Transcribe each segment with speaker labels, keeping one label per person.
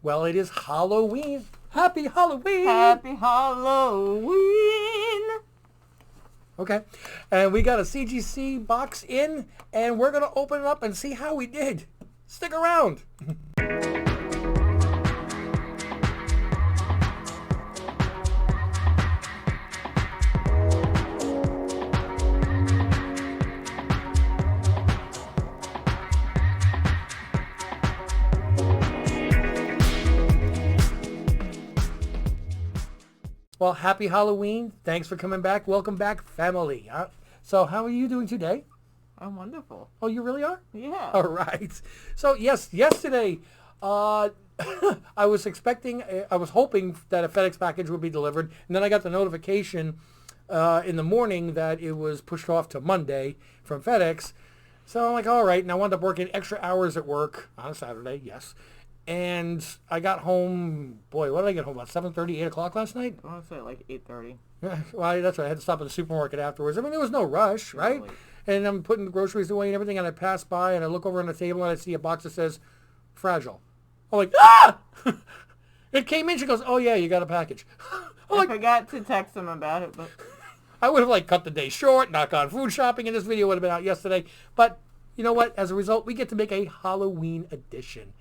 Speaker 1: Well, it is Halloween. Happy Halloween!
Speaker 2: Happy Halloween!
Speaker 1: Okay, and we got a CGC box in, and we're going to open it up and see how we did. Stick around. Well, happy Halloween. Thanks for coming back. Welcome back, family. So how are you doing today?
Speaker 2: I'm wonderful.
Speaker 1: Oh, you really are?
Speaker 2: Yeah.
Speaker 1: All right. So, yes, yesterday, I was hoping that a FedEx package would be delivered. And then I got the notification in the morning that it was pushed off to Monday from FedEx. So I'm like, all right. And I wound up working extra hours at work on a Saturday, yes. And I got home, boy, what did I get home, about 7:30, 8 o'clock last night?
Speaker 2: I want to say like 8:30.
Speaker 1: Yeah, well, that's right. I had to stop at the supermarket afterwards. I mean, there was no rush, right?
Speaker 2: Really?
Speaker 1: And I'm putting the groceries away and everything, and I pass by, and I look over on the table, and I see a box that says, fragile. I'm like, ah! It came in, she goes, oh, yeah, you got a package.
Speaker 2: I forgot to text him about it, but...
Speaker 1: I would have, cut the day short, not gone food shopping, and this video would have been out yesterday. But, you know what? As a result, we get to make a Halloween edition.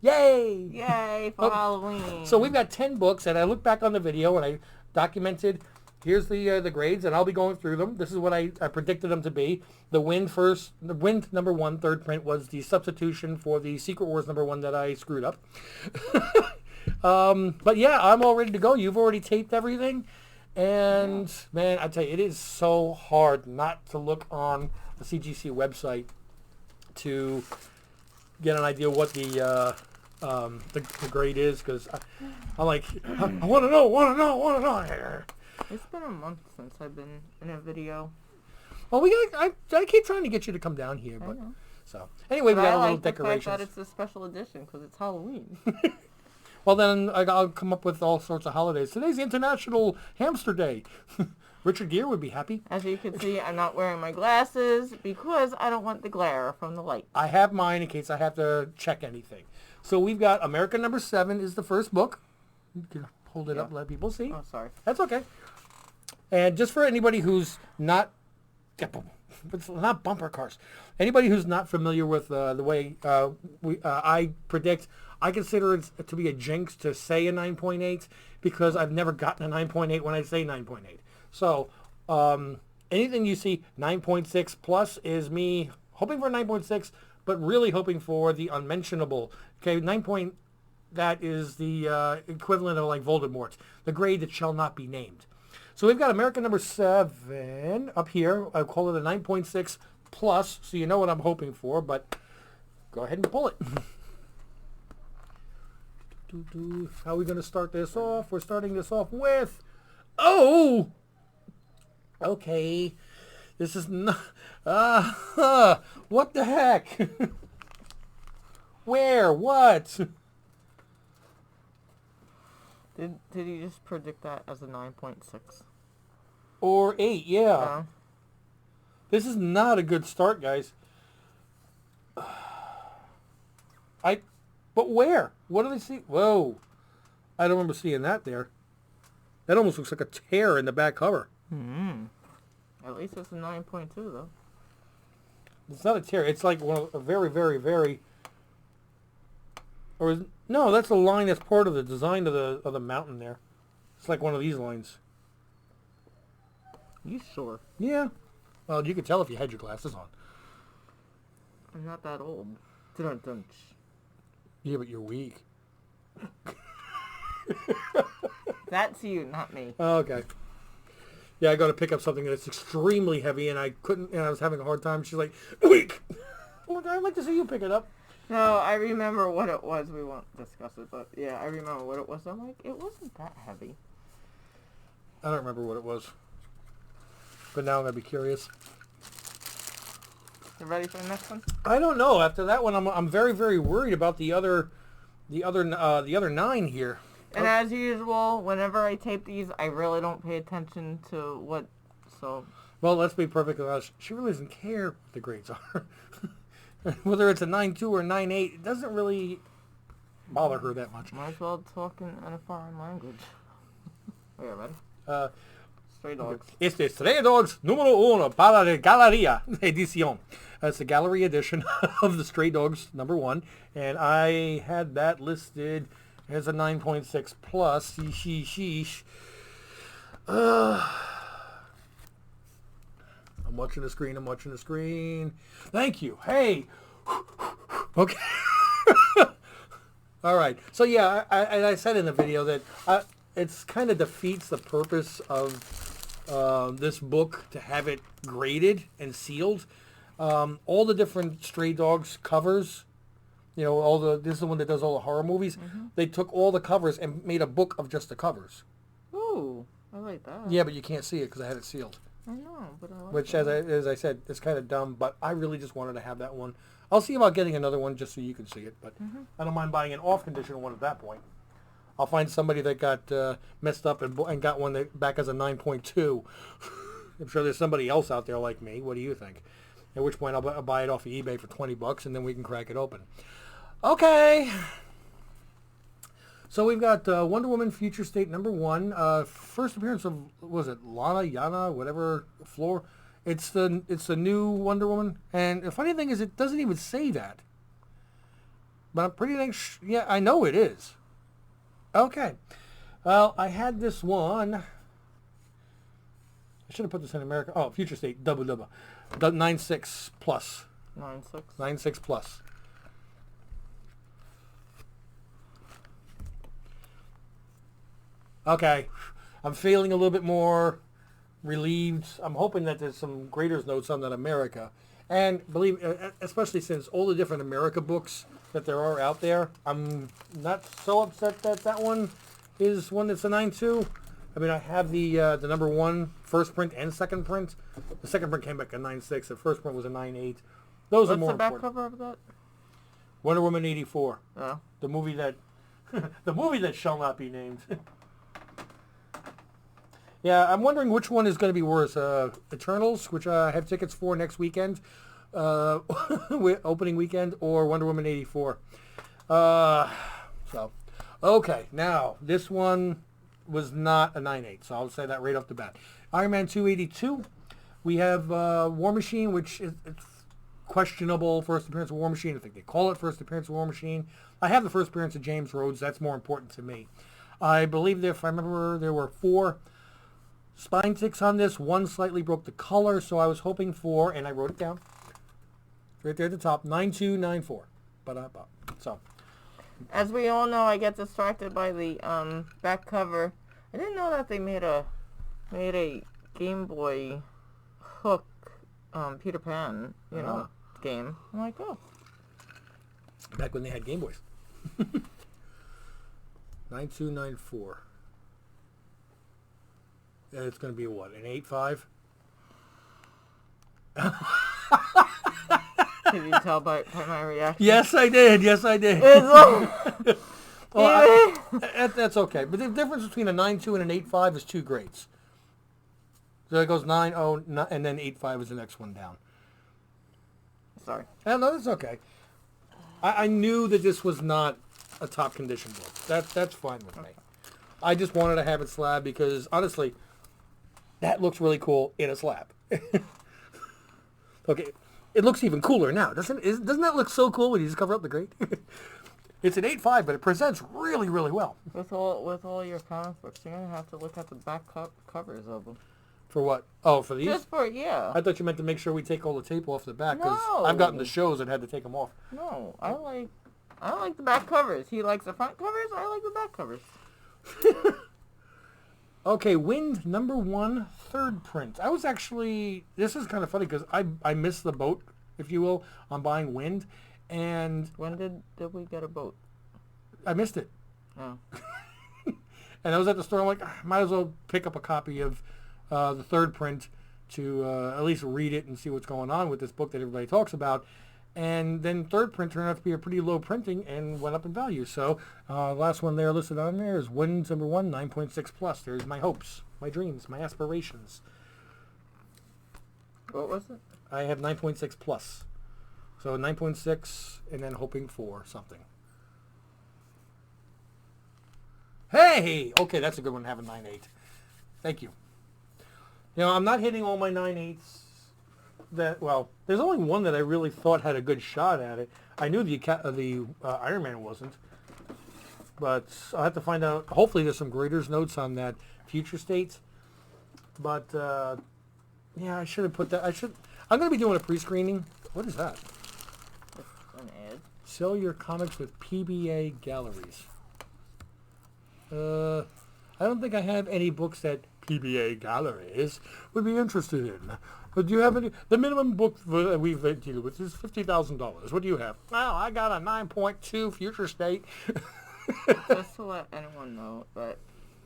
Speaker 1: Yay!
Speaker 2: Yay for Halloween.
Speaker 1: So we've got 10 books, and I look back on the video, and I documented, here's the grades, and I'll be going through them. This is what I predicted them to be. The Wind number 1, third print, was the substitution for the Secret Wars number 1 that I screwed up. But yeah, I'm all ready to go. You've already taped everything. And, man, I tell you, it is so hard not to look on the CGC website to get an idea what the grade is, because I'm like, I want to know.
Speaker 2: It's been a month since I've been in a video.
Speaker 1: Well, I keep trying to get you to come down here, but so anyway, we got a little decorations.
Speaker 2: I like the fact that it's a special edition because it's Halloween.
Speaker 1: Well, then I'll come up with all sorts of holidays. Today's International Hamster Day. Richard Gere would be happy.
Speaker 2: As you can see, I'm not wearing my glasses because I don't want the glare from the light.
Speaker 1: I have mine in case I have to check anything. So we've got America number 7 is the first book. You can hold it up and let people see.
Speaker 2: Oh, sorry.
Speaker 1: That's okay. And just for anybody who's not... It's not bumper cars. Anybody who's not familiar with the way I predict, I consider it to be a jinx to say a 9.8 because I've never gotten a 9.8 when I say 9.8. So anything you see 9.6 plus is me hoping for 9.6, but really hoping for the unmentionable. Okay, that is the equivalent of like Voldemort, the grade that shall not be named. So we've got America number 7 up here. I call it a 9.6 plus, so you know what I'm hoping for, but go ahead and pull it. How are we going to start this off? We're starting this off with... Oh! Okay. This is not... what the heck? Where? What?
Speaker 2: Did you just predict that as a 9.6?
Speaker 1: Or 8, yeah.
Speaker 2: No.
Speaker 1: This is not a good start, guys. But where? What do they see? Whoa. I don't remember seeing that there. That almost looks like a tear in the back cover.
Speaker 2: At least it's a 9.2, though.
Speaker 1: It's not a tear. It's like a very, very, very... No, that's a line that's part of the design of the mountain there. It's like one of these lines.
Speaker 2: You sure?
Speaker 1: Yeah. Well, you could tell if you had your glasses on.
Speaker 2: I'm not that old. Dun-dun-dun.
Speaker 1: Yeah, but you're weak.
Speaker 2: That's you, not me.
Speaker 1: Oh, okay. Yeah, I got to pick up something that's extremely heavy, and I couldn't, and I was having a hard time. She's like, weak! I'd like to see you pick it up.
Speaker 2: No, I remember what it was. We won't discuss it, but yeah, I remember what it was. I'm like, it wasn't that heavy.
Speaker 1: I don't remember what it was. But now I'm going to be curious.
Speaker 2: You ready for the next one?
Speaker 1: I don't know. After that one, I'm very, very worried about the other 9 here.
Speaker 2: And as usual, whenever I tape these, I really don't pay attention to what, so...
Speaker 1: Well, let's be perfectly honest. She really doesn't care what the grades are. Whether it's a 9.2 or 9.8, it doesn't really bother her that much.
Speaker 2: Might as well talk in a foreign language. Okay, ready? Stray Dogs.
Speaker 1: Este Stray Dogs número uno para la Galería Edición. That's the gallery edition of the Stray Dogs number 1. And I had that listed as a 9.6 plus. Sheesh. I'm watching the screen. Thank you. Hey. Okay. All right. So yeah, I said in the video that it's kind of defeats the purpose of this book to have it graded and sealed. All the different Stray Dogs covers, you know, this is the one that does all the horror movies. Mm-hmm. They took all the covers and made a book of just the covers.
Speaker 2: Ooh, I like that.
Speaker 1: Yeah, but you can't see it because I had it sealed.
Speaker 2: I know, but I like
Speaker 1: Which,
Speaker 2: that.
Speaker 1: as I said, it's kind of dumb, but I really just wanted to have that one. I'll see about getting another one just so you can see it, but I don't mind buying an off-condition one at that point. I'll find somebody that got messed up and got one back as a 9.2. I'm sure there's somebody else out there like me. What do you think? At which point I'll buy it off of eBay for $20 and then we can crack it open. Okay. So we've got Wonder Woman Future State number 1. First appearance of, was it Yana, whatever, Floor. It's the new Wonder Woman. And the funny thing is it doesn't even say that. But I'm pretty yeah, I know it is. Okay. Well, I had this one. I should have put this in America. Oh, Future State, double. 9.6 plus.
Speaker 2: 9.6?
Speaker 1: 9.6 plus. Okay. I'm feeling a little bit more relieved. I'm hoping that there's some graders notes on that America. And especially since all the different America books that there are out there, I'm not so upset that that one is one that's a 9.2. I mean, I have the number 1 first print and second print. The second print came back a 9.6. The first print was a 9.8. Those are more important.
Speaker 2: What's the back cover of that?
Speaker 1: Wonder Woman 84.
Speaker 2: Oh.
Speaker 1: The movie that the movie that shall not be named. Yeah, I'm wondering which one is going to be worse. Eternals, which I have tickets for next weekend, opening weekend, or Wonder Woman 84. Okay, now, this one was not a 9.8, so I'll say that right off the bat. Iron Man 282. We have War Machine, which is it's questionable first appearance of War Machine. I think they call it first appearance of War Machine. I have the first appearance of James Rhodes. That's more important to me. I believe that if I remember, there were 4 spine ticks on this. 1 slightly broke the color, so I was hoping for, and I wrote it down right there at the top, 9294. So,
Speaker 2: as we all know, I get distracted by the back cover. I didn't know that they made a Game Boy hook Peter Pan, game. I'm like, oh.
Speaker 1: Back when they had Game Boys. 9294. It's going to be what, an 8.5?
Speaker 2: Did you tell by my reaction?
Speaker 1: Yes, I did. It's like, well, that's okay. But the difference between a 9.2 and an 8.5 is 2 grades. So it goes 9.0, and then 8.5 is the next one down.
Speaker 2: Sorry.
Speaker 1: No, that's okay. I knew that this was not a top condition book. That's fine with me. I just wanted to have it slab because, honestly, that looks really cool in a slab. Okay, it looks even cooler now. Doesn't that look so cool when you just cover up the grate? It's an 8.5, but it presents really, really well.
Speaker 2: With all your comic books, you're going to have to look at the back covers of them.
Speaker 1: For what? Oh, for these?
Speaker 2: Just for, yeah.
Speaker 1: I thought you meant to make sure we take all the tape off the back, because
Speaker 2: No.
Speaker 1: I've gotten the shows and had to take them off.
Speaker 2: No, I like the back covers. He likes the front covers, I like the back covers.
Speaker 1: Okay, Wind number 1, third print. I was actually, this is kind of funny because I missed the boat, if you will, on buying Wind, and
Speaker 2: When did we get a boat?
Speaker 1: I missed it.
Speaker 2: Oh.
Speaker 1: And I was at the store, I'm like, might as well pick up a copy of the third print to at least read it and see what's going on with this book that everybody talks about. And then third print turned out to be a pretty low printing and went up in value. So last one there listed on there is Wind number 1, 9.6 plus. There's my hopes, my dreams, my aspirations.
Speaker 2: What was it?
Speaker 1: I have 9.6 plus. So 9.6 and then hoping for something. Hey! Okay, that's a good one, having 9.8. Thank you. You know, I'm not hitting all my 9.8s. Well, there's only one that I really thought had a good shot at it. I knew the Iron Man wasn't. But I'll have to find out. Hopefully there's some graders notes on that future state. But, yeah, I should have put that. I'm going to be doing a pre-screening. What is that?
Speaker 2: An ad.
Speaker 1: Sell your comics with PBA galleries. I don't think I have any books that PBA galleries would be interested in. But do you have any? The minimum book that we've dealt with is $50,000. What do you have? Well, I got a 9.2 future state.
Speaker 2: Just to let anyone know that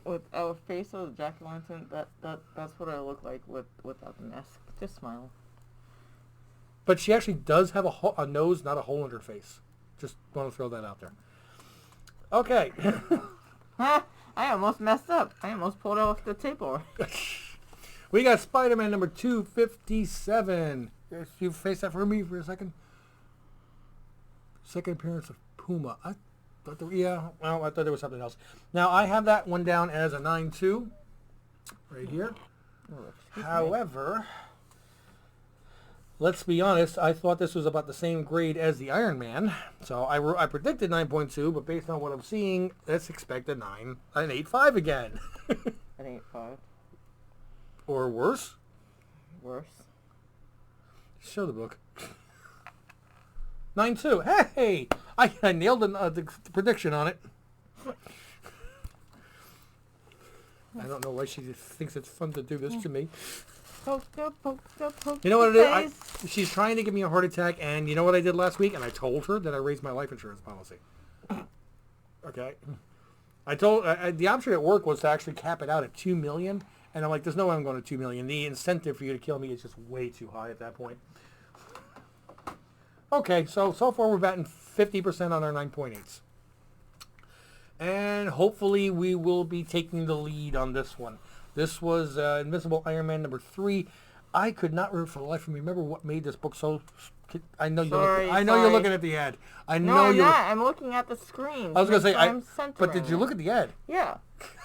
Speaker 2: with our face of Jack-o'-lantern, that's what I look like without the mask. Just smile.
Speaker 1: But she actually does have a nose, not a hole in her face. Just want to throw that out there. Okay.
Speaker 2: I almost messed up. I almost pulled off the tape already.
Speaker 1: We got Spiderman number 257. You face that for me for a second. Second appearance of Puma. I thought there was something else. Now, I have that one down as a 9.2 right here. However, let's be honest, I thought this was about the same grade as the Iron Man. So I predicted 9.2, but based on what I'm seeing, let's expect an 8.5 again.
Speaker 2: An 8.5.
Speaker 1: Or worse.
Speaker 2: Worse.
Speaker 1: Show the book. 9.2. Hey! I nailed the prediction on it. I don't know why she thinks it's fun to do this to me. You know what it is? She's trying to give me a heart attack, and you know what I did last week? And I told her that I raised my life insurance policy. Okay? I told the option at work was to actually cap it out at $2 million, and I'm like, there's no way I'm going to $2 million. The incentive for you to kill me is just way too high at that point. Okay, so far we're batting 50% on our 9.8s. And hopefully we will be taking the lead on this one. This was Invincible Iron Man number 3. I could not for the life of me remember what made this book so... I know you're looking at the ad.
Speaker 2: No, I'm not. I'm looking at the screen.
Speaker 1: I was going to say, but did you look at the ad?
Speaker 2: Yeah.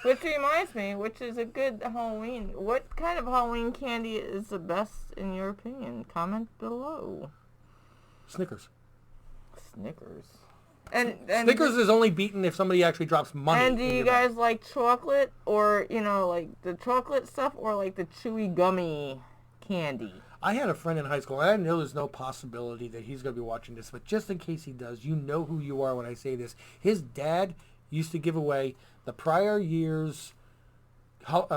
Speaker 2: Which reminds me, which is a good Halloween. What kind of Halloween candy is the best in your opinion? Comment below.
Speaker 1: Snickers.
Speaker 2: Snickers. And
Speaker 1: Snickers is only beaten if somebody actually drops money.
Speaker 2: And do you guys like chocolate, or like the chocolate stuff, or like the chewy gummy candy?
Speaker 1: I had a friend in high school, and I know there's no possibility that he's going to be watching this, but just in case he does, you know who you are when I say this. His dad used to give away the prior year's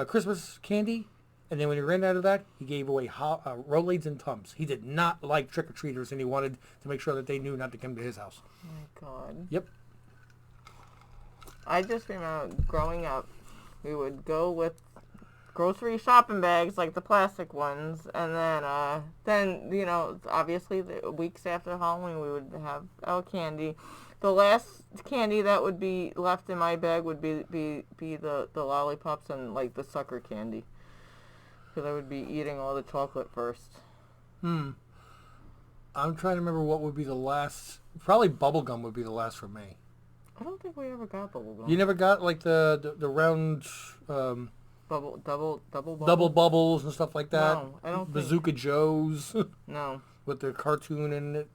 Speaker 1: Christmas candy, and then when he ran out of that, he gave away Rolaids and Tums. He did not like trick-or-treaters, and he wanted to make sure that they knew not to come to his house.
Speaker 2: Oh, my God.
Speaker 1: Yep.
Speaker 2: I just remember growing up, we would go with grocery shopping bags, like the plastic ones, and then obviously the weeks after Halloween, we would have our candy. The last candy that would be left in my bag would be the lollipops and, like, the sucker candy. Because I would be eating all the chocolate first.
Speaker 1: I'm trying to remember what would be the last. Probably bubblegum would be the last for me.
Speaker 2: I don't think we ever got bubblegum.
Speaker 1: You never got, like, the round... double bubbles and stuff like that?
Speaker 2: No, I don't
Speaker 1: Bazooka Joes.
Speaker 2: No.
Speaker 1: With the cartoon in it.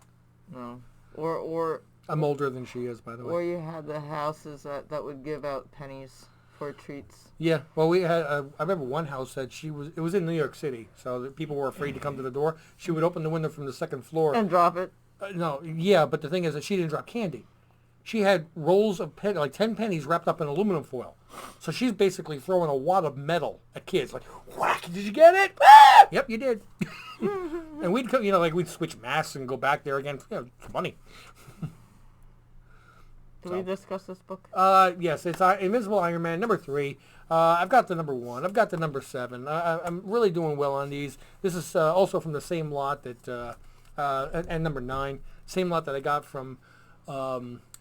Speaker 2: No. Or...
Speaker 1: I'm older than she is, by the way.
Speaker 2: Or you had the houses that would give out pennies for treats.
Speaker 1: Yeah, well, we had. I remember one house that it was in New York City, so that people were afraid to come to the door. She would open the window from the second floor
Speaker 2: and drop it.
Speaker 1: No, yeah, but the thing is that she didn't drop candy. She had rolls of 10 pennies wrapped up in aluminum foil. So she's basically throwing a wad of metal at kids, like, whack! Did you get it? Ah! Yep, you did. And we'd we'd switch masks and go back there again. For money.
Speaker 2: Did we discuss this book?
Speaker 1: Yes, it's Invincible Iron Man, number 3. I've got the number 1. I've got the number 7. I'm really doing well on these. This is also from the same lot that, and number 9, same lot that I got from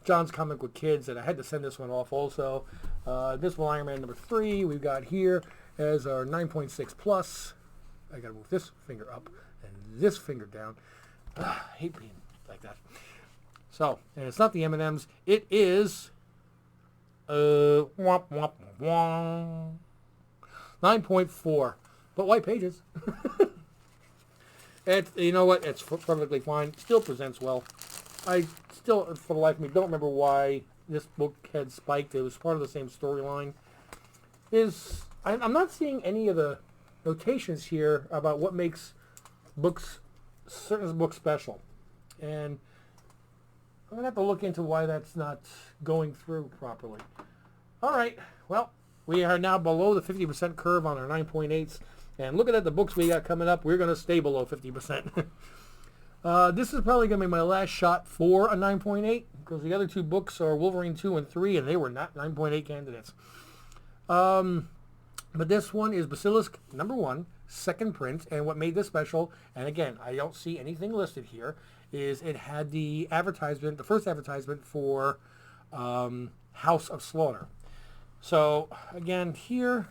Speaker 1: John's Comic with Kids, and I had to send this one off also. Invincible Iron Man, number 3, we've got here as our 9.6 plus. I got to move this finger up and this finger down. I hate being like that. So, and it's not the M&Ms. It is Womp, womp, womp. 9.4. But white pages. You know what? It's perfectly fine. Still presents well. I still, for the life of me, don't remember why this book had spiked. It was part of the same storyline. I'm not seeing any of the notations here about what makes certain books special. And I'm going to have to look into why that's not going through properly. All right. Well, we are now below the 50% curve on our 9.8s. And looking at the books we got coming up, we're going to stay below 50%. This is probably going to be my last shot for a 9.8 because the other two books are Wolverine 2 and 3, and they were not 9.8 candidates. But this one is Basilisk #1, second print, and what made this special, and again, I don't see anything listed here, is it had the first advertisement for House of Slaughter. So, again, here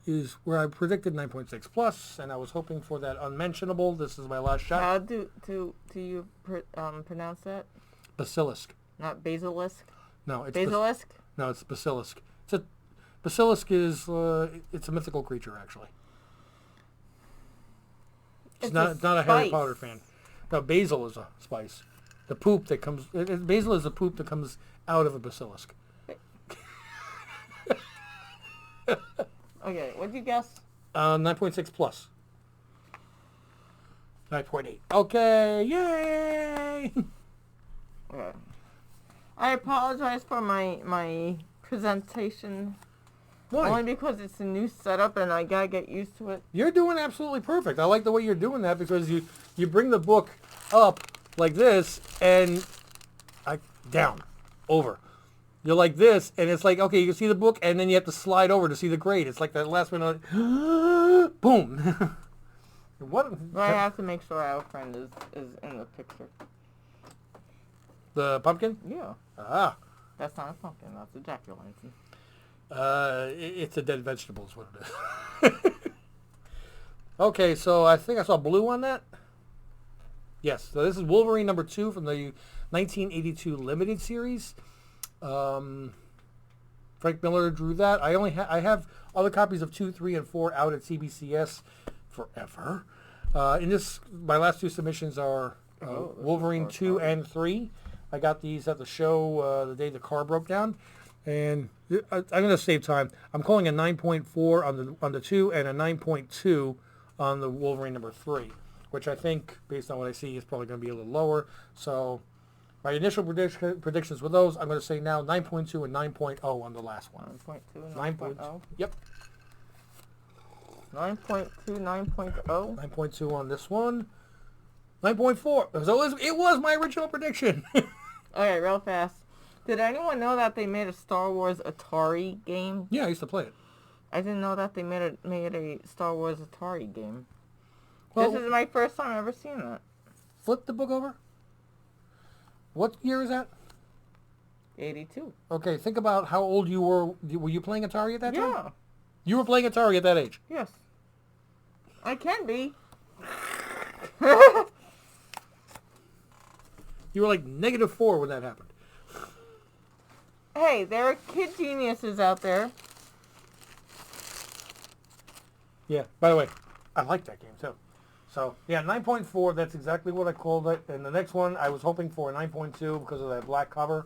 Speaker 1: is where I predicted 9.6 plus, and I was hoping for that unmentionable. This is my last shot.
Speaker 2: How do you pronounce that?
Speaker 1: Basilisk.
Speaker 2: Not basilisk?
Speaker 1: No, it's
Speaker 2: Basilisk?
Speaker 1: No, it's Basilisk. Basilisk is it's a mythical creature, actually. It's not a Harry Potter fan. No, basil is a spice. The poop that comes... basil is the poop that comes out of a basilisk.
Speaker 2: Okay, what'd you guess?
Speaker 1: 9.6 plus. 9.8. Okay, yay!
Speaker 2: Okay. I apologize for my presentation.
Speaker 1: Why?
Speaker 2: Only because it's a new setup and I gotta get used to it.
Speaker 1: You're doing absolutely perfect. I like the way you're doing that because you bring the book up like this and down, over. You're like this, and it's like, okay, you can see the book, and then you have to slide over to see the grade. It's like that last one. Boom. What?
Speaker 2: I have to make sure our friend is in the picture.
Speaker 1: The pumpkin?
Speaker 2: Yeah.
Speaker 1: Ah.
Speaker 2: That's not a pumpkin. That's a jack-o'-lantern.
Speaker 1: It's a dead vegetable is what it is. Okay, so I think I saw blue on that. Yes, so this is Wolverine #2 from the 1982 limited series. Frank Miller drew that. I have other copies of 2, 3, and 4 out at CBCS forever. In this, my last two submissions are Wolverine 2 and 3. I got these at the show the day the car broke down, and I'm going to save time. I'm calling a 9.4 on the 2 and a 9.2 on the Wolverine #3, which I think, based on what I see, is probably going to be a little lower. So my initial predictions with those, I'm going to say now 9.2 and 9.0 on the last one.
Speaker 2: 9.2,
Speaker 1: 9.0. Yep.
Speaker 2: 9.2, 9.0.
Speaker 1: 9.2 on this one. 9.4. So it was my original prediction.
Speaker 2: Okay, real fast. Did anyone know that they made a Star Wars Atari game?
Speaker 1: Yeah, I used to play it.
Speaker 2: I didn't know that they made a Star Wars Atari game.
Speaker 1: Well,
Speaker 2: this is my first time ever seeing that.
Speaker 1: Flip the book over. What year is that?
Speaker 2: 82.
Speaker 1: Okay, think about how old you were. Were you playing Atari at that time?
Speaker 2: Yeah.
Speaker 1: You were playing Atari at that age?
Speaker 2: Yes. I can be.
Speaker 1: You were like -4 when that happened.
Speaker 2: Hey, there are kid geniuses out there.
Speaker 1: Yeah, by the way, I like that game too. So, yeah, 9.4, that's exactly what I called it. And the next one, I was hoping for a 9.2 because of that black cover.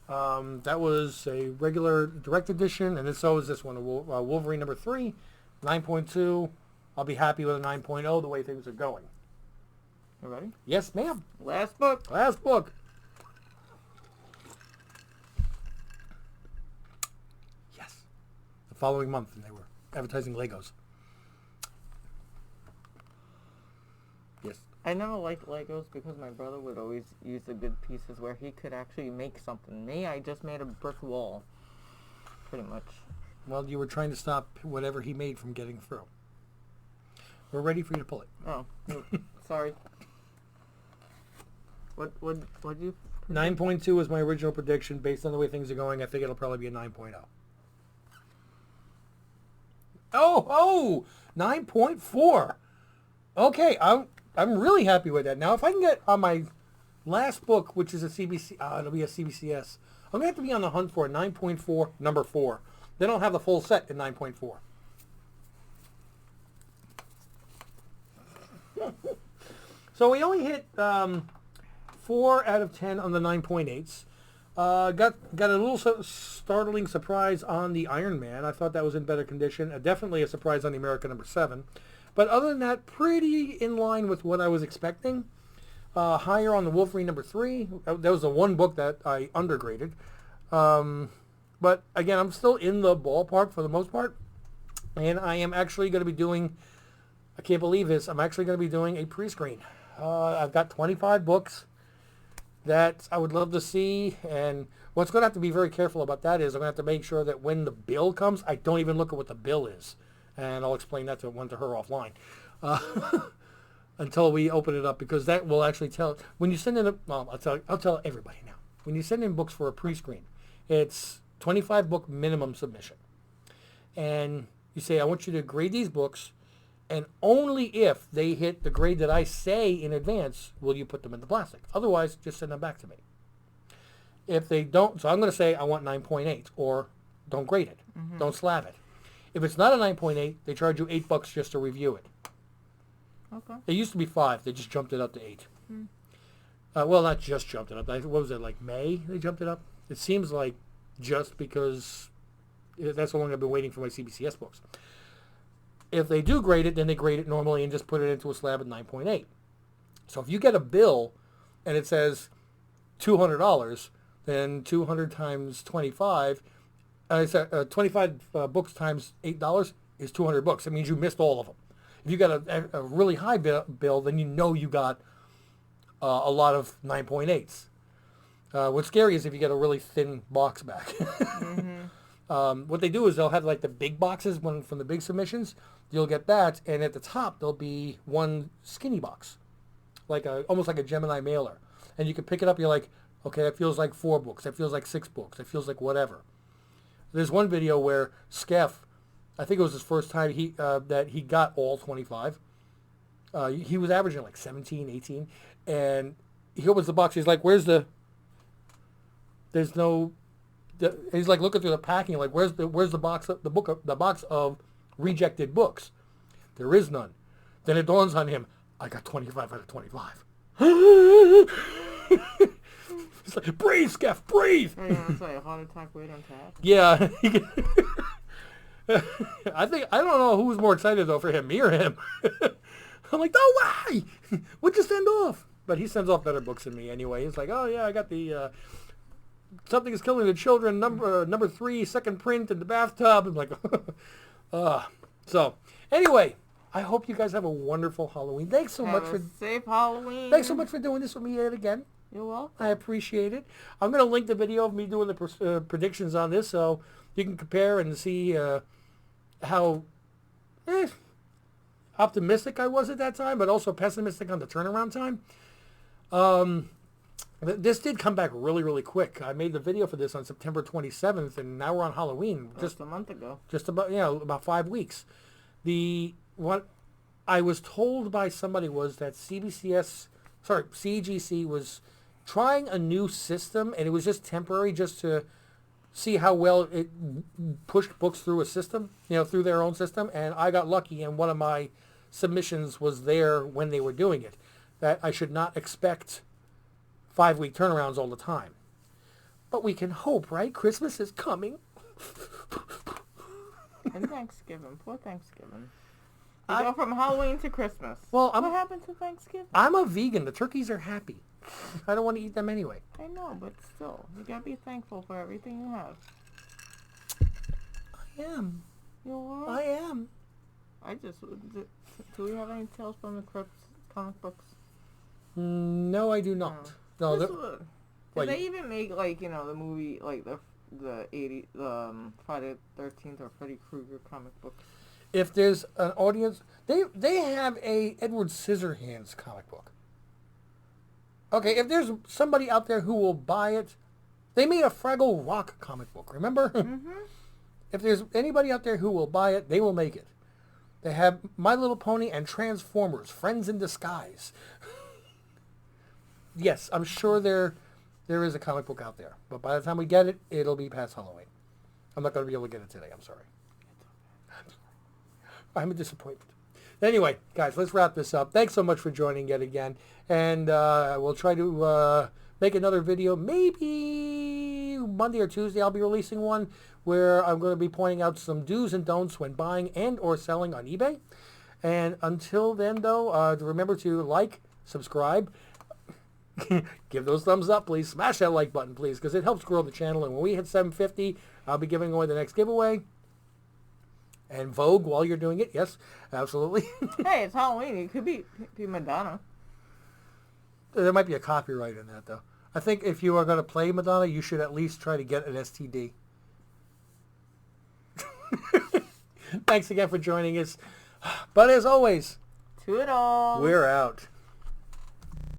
Speaker 1: That was a regular direct edition, and so is this one, Wolverine #3, 9.2. I'll be happy with a 9.0 the way things are going.
Speaker 2: You ready?
Speaker 1: Yes, ma'am.
Speaker 2: Last book.
Speaker 1: Last book. Yes. The following month, and they were advertising Legos. Yes.
Speaker 2: I never liked Legos because my brother would always use the good pieces where he could actually make something. Me, I just made a brick wall. Pretty much.
Speaker 1: Well, you were trying to stop whatever he made from getting through. We're ready for you to pull it.
Speaker 2: Oh, sorry. What you...
Speaker 1: 9.2 is my original prediction. Based on the way things are going, I think it'll probably be a 9.0. Oh, 9.4. Okay, I'm really happy with that. Now, if I can get on my last book, which is a CBC, it'll be a CBCS. I'm going to have to be on the hunt for a 9.4 number 4. They don't have the full set in 9.4. So we only hit 4 out of 10 on the 9.8s. Got a little startling surprise on the Iron Man. I thought that was in better condition. Definitely a surprise on the America number 7. But other than that, pretty in line with what I was expecting. Higher on the Wolverine number 3. That was the one book that I undergraded. But again, I'm still in the ballpark for the most part. And I am actually going to be doing, I can't believe this, I'm actually going to be doing a pre-screen. I've got 25 books that I would love to see. And what's going to have to be very careful about that is I'm going to have to make sure that when the bill comes, I don't even look at what the bill is. And I'll explain that to her offline. Until we open it up, because that will actually tell, when you send in a, well, I'll tell everybody now. When you send in books for a pre-screen, it's 25 book minimum submission. And you say, I want you to grade these books, and only if they hit the grade that I say in advance will you put them in the plastic. Otherwise, just send them back to me. If they don't, so I'm going to say I want 9.8, or don't grade it. Mm-hmm. Don't slab it. If it's not a 9.8, they charge you $8 just to review it.
Speaker 2: Okay.
Speaker 1: It used to be 5. They just jumped it up to 8. Well, not just jumped it up. What was it, like May they jumped it up? It seems like just because that's how long I've been waiting for my CBCS books. If they do grade it, then they grade it normally and just put it into a slab at 9.8. So if you get a bill and it says $200, then 200 times 25, 25 books times $8 is 200 books. That means you missed all of them. If you got a really high bill, then you know you got a lot of 9.8s. What's scary is if you get a really thin box back. Mm-hmm. What they do is they'll have like the big boxes from the big submissions. You'll get that, and at the top there'll be one skinny box, like almost like a Gemini mailer. And you can pick it up. You're like, okay, it feels like 4 books. It feels like 6 books. It feels like whatever. There's one video where Skeff, I think it was his first time that he got all 25. He was averaging like 17, 18. And he opens the box. He's like, he's like looking through the packing, like, where's the box of rejected books? There is none. Then it dawns on him, I got 25 out of 25. It's like, breathe, Skeff, breathe.
Speaker 2: Oh, yeah, it's like a heart attack waiting to happen.
Speaker 1: Yeah. I don't know who was more excited though, for him, me or him. I'm like, no way! What'd you send off? But he sends off better books than me anyway. He's like, oh yeah, I got the Something is Killing the Children number 3, second print in the bathtub. I'm like, so anyway, I hope you guys have a wonderful Halloween. Thanks so much for
Speaker 2: safe Halloween.
Speaker 1: Thanks so much for doing this with me yet again.
Speaker 2: You're welcome.
Speaker 1: I appreciate it. I'm going to link the video of me doing the predictions on this, so you can compare and see how optimistic I was at that time, but also pessimistic on the turnaround time. This did come back really, really quick. I made the video for this on September 27th, and now we're on Halloween.
Speaker 2: Just a month ago.
Speaker 1: Just about, about 5 weeks. What I was told by somebody was that CGC was trying a new system, and it was just temporary, just to see how well it pushed books through a system, through their own system. And I got lucky, and one of my submissions was there when they were doing it. That I should not expect 5-week turnarounds all the time. But we can hope, right? Christmas is coming.
Speaker 2: And Thanksgiving. Poor Thanksgiving. You go from Halloween to Christmas.
Speaker 1: Well,
Speaker 2: what happened to Thanksgiving?
Speaker 1: I'm a vegan. The turkeys are happy. I don't want to eat them anyway.
Speaker 2: I know, but still, you gotta be thankful for everything you have.
Speaker 1: I am.
Speaker 2: You are?
Speaker 1: I am.
Speaker 2: Do we have any Tales from the Crypt comic books?
Speaker 1: No, I do not. No.
Speaker 2: Did they even make, the movie, the Friday the 13th or Freddy Krueger comic books?
Speaker 1: If there's an audience, they have a Edward Scissorhands comic book. Okay, if there's somebody out there who will buy it, they made a Fraggle Rock comic book, remember? Mm-hmm. If there's anybody out there who will buy it, they will make it. They have My Little Pony and Transformers, Friends in Disguise. Yes, I'm sure they're There is a comic book out there. But by the time we get it, it'll be past Halloween. I'm not going to be able to get it today. I'm sorry. I'm a disappointment. Anyway, guys, let's wrap this up. Thanks so much for joining yet again. And we'll try to make another video. Maybe Monday or Tuesday I'll be releasing one where I'm going to be pointing out some do's and don'ts when buying and or selling on eBay. And until then, though, remember to like, subscribe, give those thumbs up, please. Smash that like button, please, because it helps grow the channel. And when we hit 750, I'll be giving away the next giveaway. And Vogue while you're doing it. Yes, absolutely.
Speaker 2: Hey, it's Halloween. It could be Madonna.
Speaker 1: There might be a copyright in that, though. I think if you are going to play Madonna, you should at least try to get an STD. Thanks again for joining us. But as always,
Speaker 2: Toodles.
Speaker 1: we're out.